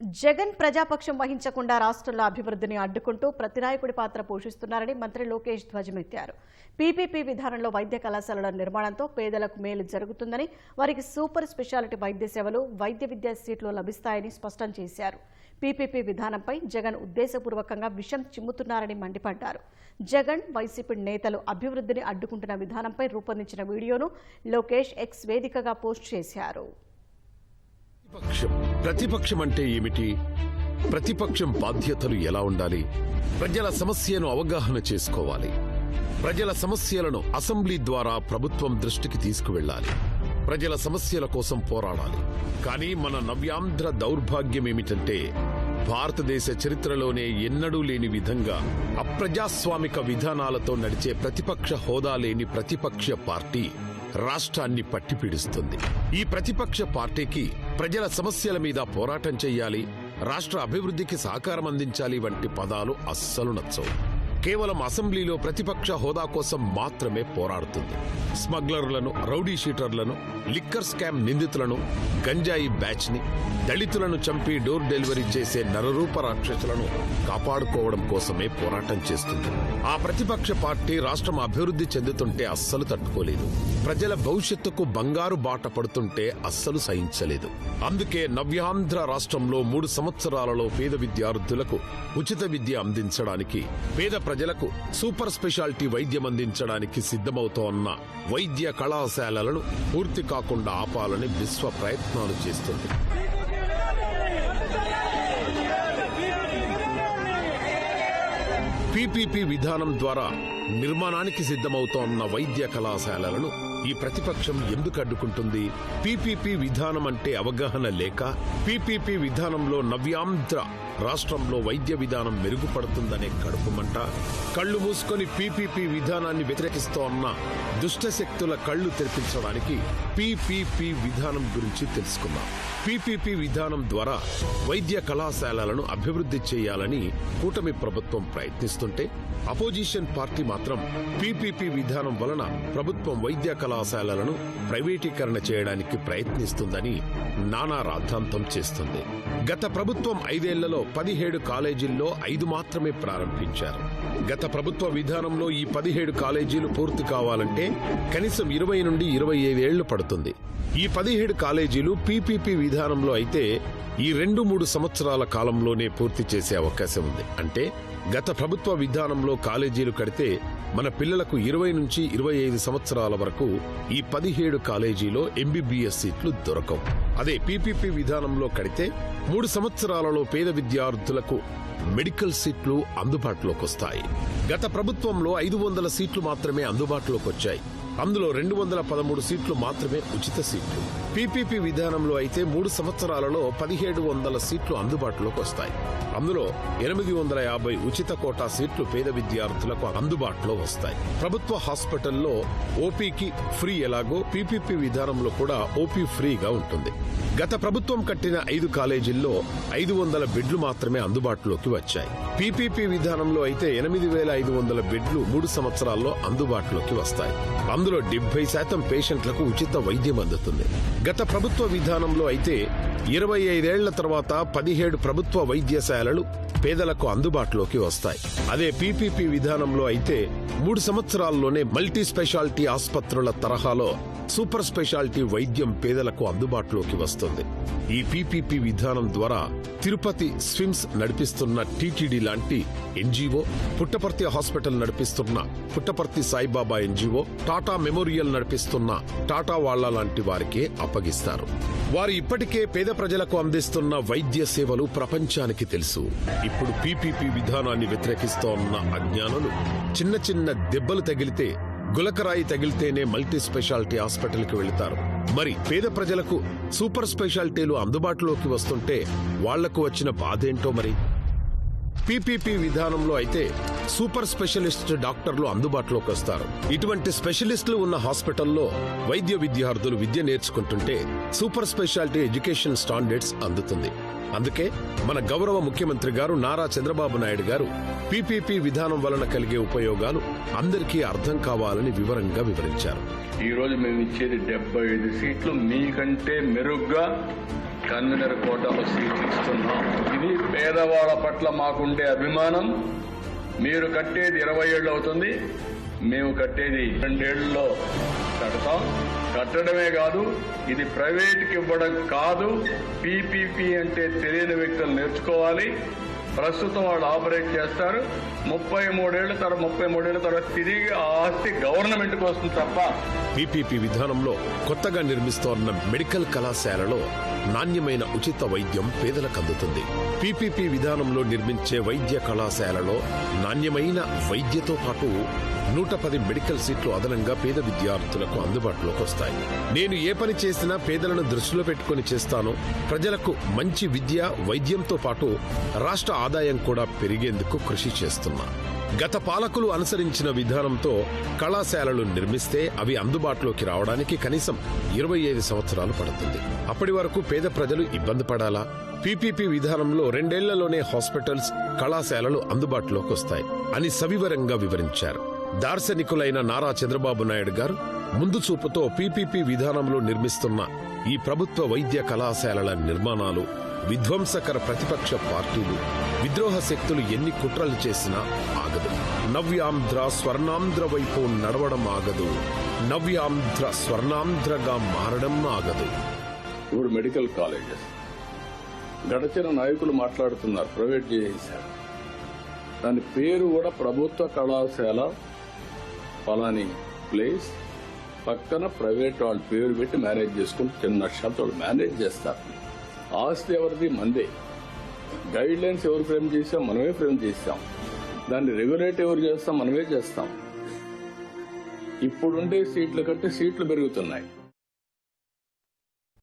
జగన్ ప్రజాపక్షం వహించకుండా రాష్ట్రంలో అభివృద్ధిని అడ్డుకుంటూ ప్రతినాయకుడి పాత్ర పోషిస్తున్నారని మంత్రి లోకేష్ ధ్వజమెత్తారు. పీపీపీ విధానంలో వైద్య కళాశాలల నిర్మాణంతో పేదలకు మేలు జరుగుతుందని, వారికి సూపర్ స్పెషాలిటీ వైద్య సేవలు, వైద్య విద్యా సీట్లు లభిస్తాయని స్పష్టం చేశారు. పీపీపీ విధానంపై జగన్ ఉద్దేశపూర్వకంగా విషం చిమ్ముతున్నారని మండిపడ్డారు. జగన్, వైసీపీ నేతలు అభివృద్ధిని అడ్డుకుంటున్న విధానంపై రూపొందించిన వీడియోను లోకేష్ ఎక్స్ వేదికగా పోస్ట్ చేశారు. ప్రతిపక్షం అంటే ఏమిటి? ప్రతిపక్షం బాధ్యతలు ఎలా ఉండాలి? ప్రజల సమస్యను అవగాహన చేసుకోవాలి. ప్రజల సమస్యలను అసెంబ్లీ ద్వారా ప్రభుత్వం దృష్టికి తీసుకువెళ్లాలి. ప్రజల సమస్యల కోసం పోరాడాలి. కానీ మన నవ్యాంధ్ర దౌర్భాగ్యమేమిటంటే, భారతదేశ చరిత్రలోనే ఎన్నడూ లేని విధంగా అప్రజాస్వామిక విధానాలతో నడిచే ప్రతిపక్ష హోదా లేని ప్రతిపక్ష పార్టీ రాష్ట్రాన్ని పట్టిపీడిస్తుంది. ఈ ప్రతిపక్ష పార్టీకి ప్రజల సమస్యల మీద పోరాటం చెయ్యాలి, రాష్ట్ర అభివృద్ధికి సహకారం అందించాలి వంటి పదాలు అస్సలు నచ్చవు. కేవలం అసెంబ్లీలో ప్రతిపక్ష హోదా కోసం మాత్రమే పోరాడుతుంది. స్మగ్లర్లను, రౌడీ షీటర్లను, లిక్కర్ స్కామ్ నిందితులను, గంజాయి బ్యాచ్ ని, దళితులను చంపి డోర్ డెలివరీ చేసే నరరూప రాక్షసులను కాపాడుకోవడం కోసమే పోరాటం చేస్తుంది. ఆ ప్రతిపక్ష పార్టీ రాష్ట్రం అభివృద్ధి చెందుతుంటే అస్సలు తట్టుకోలేదు. ప్రజల భవిష్యత్తుకు బంగారు బాట పడుతుంటే అస్సలు సహించలేదు. అందుకే నవ్యాంధ్ర రాష్ట్రంలో 3 సంవత్సరాలలో పేద విద్యార్థులకు ఉచిత విద్య అందించడానికి, పేద ప్రజలకు సూపర్ స్పెషాలిటీ వైద్యం అందించడానికి సిద్ధమవుతోన్న వైద్య కళాశాలలను పూర్తి కాకుండా ఆపాలని విశ్వ ప్రయత్నాలు చేస్తుంది. పీపీపీ విధానం ద్వారా నిర్మాణానికి సిద్ధమవుతోన్న వైద్య కళాశాలలను ఈ ప్రతిపక్షం ఎందుకు అడ్డుకుంటుంది? పీపీపీ విధానం అంటే అవగాహన లేక, పీపీపీ విధానంలో నవ్యాంధ్ర రాష్ట్రంలో వైద్య విధానం మెరుగుపడుతుందనే కడుపుమంట, కళ్లు మూసుకొని పీపీపీ విధానాన్ని వ్యతిరేకిస్తోన్న దుష్టశక్తుల కళ్లు తెరిపించడానికి పీపీపీ విధానం గురించి తెలుసుకుందాం. పీపీపీ విధానం ద్వారా వైద్య కళాశాలలను అభివృద్ధి చేయాలని కూటమి ప్రభుత్వం ప్రయత్నిస్తుంటే, అపోజిషన్ పార్టీ మాత్రం పీపీపీ విధానం వలన ప్రభుత్వం వైద్య కళాశాలలను ప్రైవేటీకరణ చేయడానికి ప్రయత్నిస్తుందని నానా రాద్ధాంతం చేస్తుంది. గత ప్రభుత్వం 5 ఏళ్లలో 17 కాలేజీల్లో 5 మాత్రమే ప్రారంభించారు. గత ప్రభుత్వ విధానంలో ఈ 17 కాలేజీలు పూర్తి కావాలంటే కనీసం 20 నుండి 25 ఏళ్లు పడుతుంది. ఈ 17 కాలేజీలు పీపీపీ విధానంలో అయితే ఈ 2-3 సంవత్సరాల కాలంలోనే పూర్తి చేసే అవకాశం ఉంది. అంటే గత ప్రభుత్వ విధానంలో కాలేజీలు కడితే మన పిల్లలకు 20 నుంచి 25 సంవత్సరాల వరకు ఈ 17 కాలేజీలో ఎంబీబీఎస్ సీట్లు దొరకవు. అదే పీపీపీ విధానంలో కడితే 3 సంవత్సరాలలో పేద విద్యార్థులకు మెడికల్ సీట్లు అందుబాటులోకి వస్తాయి. గత ప్రభుత్వంలో 500 సీట్లు మాత్రమే అందుబాటులోకి వచ్చాయి. అందులో 213 సీట్లు మాత్రమే ఉచిత సీట్లు. పీపీపీ విధానంలో అయితే 3 సంవత్సరాలలో 1700 సీట్లు అందుబాటులోకి వస్తాయి. అందులో 850 ఉచిత కోటా సీట్లు పేద విద్యార్థులకు అందుబాటులో వస్తాయి. ప్రభుత్వ హాస్పిటల్లో ఓపీకి ఫ్రీ ఎలాగో పీపీపీ విధానంలో కూడా ఓపీ ఫ్రీగా ఉంటుంది. గత ప్రభుత్వం కట్టిన 5 కాలేజీల్లో 500 బెడ్లు మాత్రమే అందుబాటులోకి వచ్చాయి. పీపీపీ విధానంలో అయితే 8500 బెడ్లు 3 సంవత్సరాల్లో అందుబాటులోకి వస్తాయి. అందులో 70% పేషెంట్లకు ఉచిత వైద్యం అందుతుంది. గత ప్రభుత్వ విధానంలో అయితే 25 ఏళ్ల తర్వాత 17 ప్రభుత్వ వైద్యశాలలు పేదలకు అందుబాటులోకి వస్తాయి. అదే పీపీపీ విధానంలో అయితే 3 సంవత్సరాల్లోనే మల్టీ స్పెషాలిటీ ఆసుపత్రుల తరహాలో సూపర్ స్పెషాలిటీ వైద్యం పేదలకు అందుబాటులోకి వస్తుంది. ఈ పీపీపీ విధానం ద్వారా తిరుపతి స్విమ్స్ నడిపిస్తున్న టీటీడీ లాంటి ఎన్జీఓ, పుట్టపర్తి హాస్పిటల్ నడిపిస్తున్న పుట్టపర్తి సాయిబాబా ఎన్జీఓ, టాటా మెమోరియల్ నడిపిస్తున్న టాటా వాళ్ల లాంటి వారికే అప్పగిస్తారు. వారు ఇప్పటికే పేద ప్రజలకు అందిస్తున్న వైద్య సేవలు ప్రపంచానికి తెలుసు. ఇప్పుడు పీపీపీ విధానాన్ని వ్యతిరేకిస్తోన్న అజ్ఞానులు చిన్న చిన్న దెబ్బలు తగిలితే, గులకరాయి తగిలితేనే మల్టీ స్పెషాలిటీ హాస్పిటల్కి వెళతారు. మరి పేద ప్రజలకు సూపర్ స్పెషాలిటీలు అందుబాటులోకి వస్తుంటే వాళ్లకు వచ్చిన బాధేంటో మరి. పీపీపీ విధానంలో అయితే సూపర్ స్పెషలిస్ట్ డాక్టర్లు అందుబాటులోకి వస్తారు. ఇటువంటి స్పెషలిస్టులు ఉన్న హాస్పిటల్లో వైద్య విద్యార్థులు విద్య నేర్చుకుంటుంటే సూపర్ స్పెషాలిటీ ఎడ్యుకేషన్ స్టాండర్డ్స్ అందుతుంది. అందుకే మన గౌరవ ముఖ్యమంత్రి గారు నారా చంద్రబాబు నాయుడు గారు పీపీపీ విధానం వలన కలిగే ఉపయోగాలు అందరికీ అర్థం కావాలని వివరంగా వివరించారు. ఈ రోజు మేము ఇచ్చేది 75 సీట్లు, మీకంటే మెరుగ్గా కన్వీనర్ కోటాలో సీట్లు ఇస్తున్నాం. పేదవాళ్ళ పట్ల మాకుండే అభిమానం, మీరు కట్టేది 20 ఏళ్ళు అవుతుంది, మేము కట్టేది 2 ఏళ్లలో కడతాం. కట్టడమే కాదు, ఇది ప్రైవేట్కి ఇవ్వడం కాదు. పీపీపీ అంటే తెలియని వ్యక్తులు నేర్చుకోవాలి. ప్రస్తుతం వాళ్ళు ఆపరేట్ చేస్తారు. 33 ఏళ్ల తర్వాత తిరిగి ఆ ఆస్తి గవర్నమెంట్కి వస్తుంది తప్ప. పీపీపీ విధానంలో కొత్తగా నిర్మిస్తోన్న మెడికల్ కళాశాలలో నాణ్యమైన ఉచిత వైద్యం పేదలకు అందుతుంది. పీపీపీ విధానంలో నిర్మించే వైద్య కళాశాలలో నాణ్యమైన వైద్యతో పాటు 110 మెడికల్ సీట్లు అదనంగా పేద విద్యార్థులకు అందుబాటులోకి వస్తాయి. నేను ఏ పని చేసినా పేదలను దృష్టిలో పెట్టుకుని చేస్తాను. ప్రజలకు మంచి విద్య, వైద్యంతో పాటు రాష్ట్ర ఆదాయం కూడా పెరిగేందుకు కృషి చేస్తున్నా. గత పాలకులు అనుసరించిన విధానంతో కళాశాలలు నిర్మిస్తే అవి అందుబాటులోకి రావడానికి కనీసం 25 సంవత్సరాలు పడుతుంది. అప్పటి వరకు పేద ప్రజలు ఇబ్బంది పడాలా? పీపీపీ విధానంలో 2 ఏళ్లలోనే హాస్పిటల్స్, కళాశాలలు అందుబాటులోకి వస్తాయి అని సవివరంగా వివరించారు. దార్శనికులైన నారా చంద్రబాబు నాయుడు గారు ముందు చూపుతో పీపీపీ విధానంలో నిర్మిస్తున్న ఈ ప్రభుత్వ వైద్య కళాశాలల నిర్మాణాలు విధ్వంసకర ప్రతిపక్ష పార్టీలు, విద్రోహ శక్తులు ఎన్ని కుట్రలు చేసినా ఆగదు. నవ్యాంధ్ర స్వర్ణాంధ్ర వైపు నడవడం ఆగదు. నవ్యాంధ్ర స్వర్ణాంధ్రగా మారడం ఆగదు. ఇప్పుడు మెడికల్ కాలేజెస్ గడచిన నాయకులు మాట్లాడుతున్నారు, ప్రైవేట్ చేశారు. దాని పేరు కూడా ప్రభుత్వ కళాశాల పలాని ప్లేస్, పక్కన ప్రైవేట్ వాళ్ళ పేరు పెట్టి మేనేజ్ చేసుకుంటూ చిన్న నష్టాలతో మేనేజ్ చేస్తారు. ఆస్తి ఎవరిది? మందే. గైడ్ లైన్స్ ఎవరు ఫ్రేమ్ చేసాం? మనమే ఫ్రేమ్ చేస్తాం. దాన్ని రెగ్యులేట్ ఎవరు చేస్తాం? మనమే చేస్తాం. ఇప్పుడుండే సీట్లు కంటే సీట్లు పెరుగుతున్నాయి.